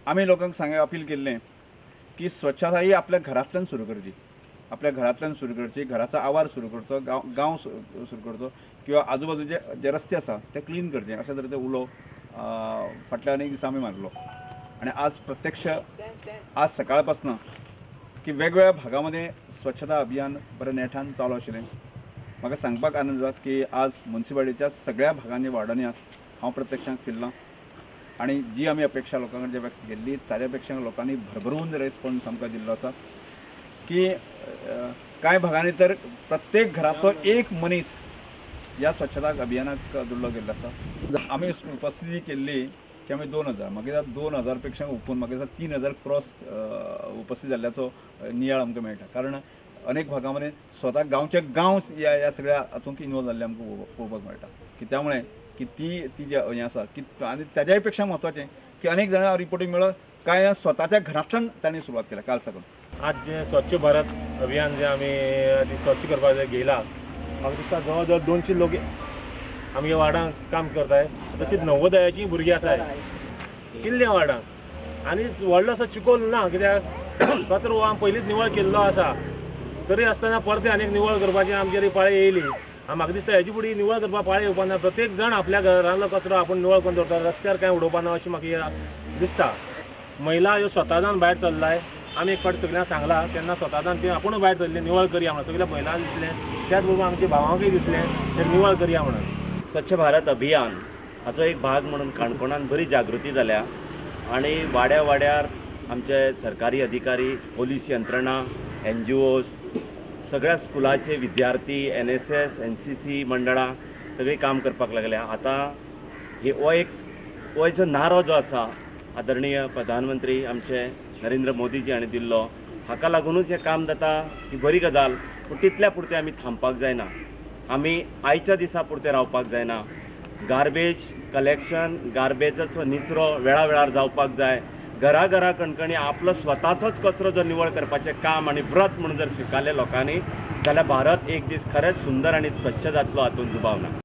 आम्ही लोकांक सांग अपील केल्लें की स्वच्छता ही आपल्या घरांतल्यान सुरू करची, आपल्या घरांतल्यान सुरू करची, घराचो आवार सुरू करचो, गांव सुरू करचो किंवा आजूबाजूचे जे रस्ते आसा ते क्लीन करचे अशा तरेचो उलो फाटल्या अनेक दिसा आमी मारलो. आणि आज प्रत्यक्ष आज सकाळपासून की वेगवेगळ्या भागामध्ये स्वच्छता अभियान बरें नेटान चालू आशिल्लें. म्हाका सांगपाक आनंद जाता की आज म्युन्सिपालिटीच्या सगळ्या भागांनी वार्डांनी हांव प्रत्यक्षान फिरलां आणि जी आमी अपेक्षा लोकां कडेन व्यक्त केल्ली ताज्या पेक्षा लोकांनी भरभरून रेस्पॉन्स आमकां दिल्लो आसा की कांय भागांनी तर प्रत्येक घरांतलो एक मनीस ह्या स्वच्छता अभियानाक जोडलो गेल्लो आसा. आमी उपस्थिती केल्ली की आमी 2000 मागीर 2000 पेक्षा उपरून मागीर 3000 क्रॉस उपस्थित जाल्ल्याचो नियाळ आमकां मेळटा. कारण अनेक भागांमध्ये स्वता गांवचे गांव ह्या सगळ्या हातूंत इन्वॉल्व जाल्ले आमकां पळोवपाक मेळटा की त्यामुळे की ती जे हें आसा की आनी ताज्याय पेक्षा म्हत्वाचें की अनेक जाणां रिपोर्टींग मेळ्ळो काय स्वताच्या घरांतल्यान तांणी सुरवात केल्या काल साकून. आज जे स्वच्छ भारत अभियान जे आमी स्वच्छ करपाक गेला म्हाका दिसता जवळ जवळ 200 लोक आमगे वार्डांत काम करताय. तशीच नवोदयाचीं भुरगीं आसाय किल्ल्या वार्डांत आनी व्हडलो असो चिकोल ना कित्याक कचरो आमी पयलींच निवळ केल्लो आसा. तरी आसतना परते आनीक निवळ करपाची आमचेर पाळी येयली. म्हाका दिसता हेची फुडें निवळ करपाक पाळी येवपा ना. प्रत्येक जण आपल्या घरांतलो कचरो आपूण निवळ करून दवरता, रस्त्यार कांय उडोवपा ना अशें म्हाका दिसता. महिला ह्यो स्वता जावन भायर सरलाय. आमी एक फावट सगळ्यांक सांगला तेन्ना स्वता जावन ती आपूण भायर सरली निवळ करया म्हणून सगळ्या महिलांक दिसलें, त्याच बरोबर आमच्या भावांकूय दिसलें ते निवळ करया म्हणून. स्वच्छ भारत अभियान हाचो एक भाग म्हणून काणकोणान बरी जागृती जाल्या आणि वाड्या वाड्यार आमचे सरकारी अधिकारी, पोलीस यंत्रणा, NGOs, सगळ्या स्कुलाचे विद्यार्थी, NSS, NCC मंडळां सगळीं काम करपाक लागल्या. आतां हो जो नारो जो आसा आदरणीय प्रधानमंत्री आमचे नरेंद्र मोदीजी हांणी दिल्लो हाका लागूनच हें काम जाता ही बरी गजाल. पूण तितल्या पुरते आमी थांबपाक जायना. आमी आयच्या दिसा पुरते रावपाक जायना. गार्बेज कलेक्शन, गार्बेजाचो निचरो वेळा वेळार जावपाक जाय. घरा घरा कणकणी आपलो स्वताचोच कचरो जर निवळ करपाचें काम आनी व्रत म्हणून जर स्विकारलें लोकांनी जाल्यार भारत एक दीस खरेंच सुंदर आनी स्वच्छ जातलो हातूंत दुबाव ना.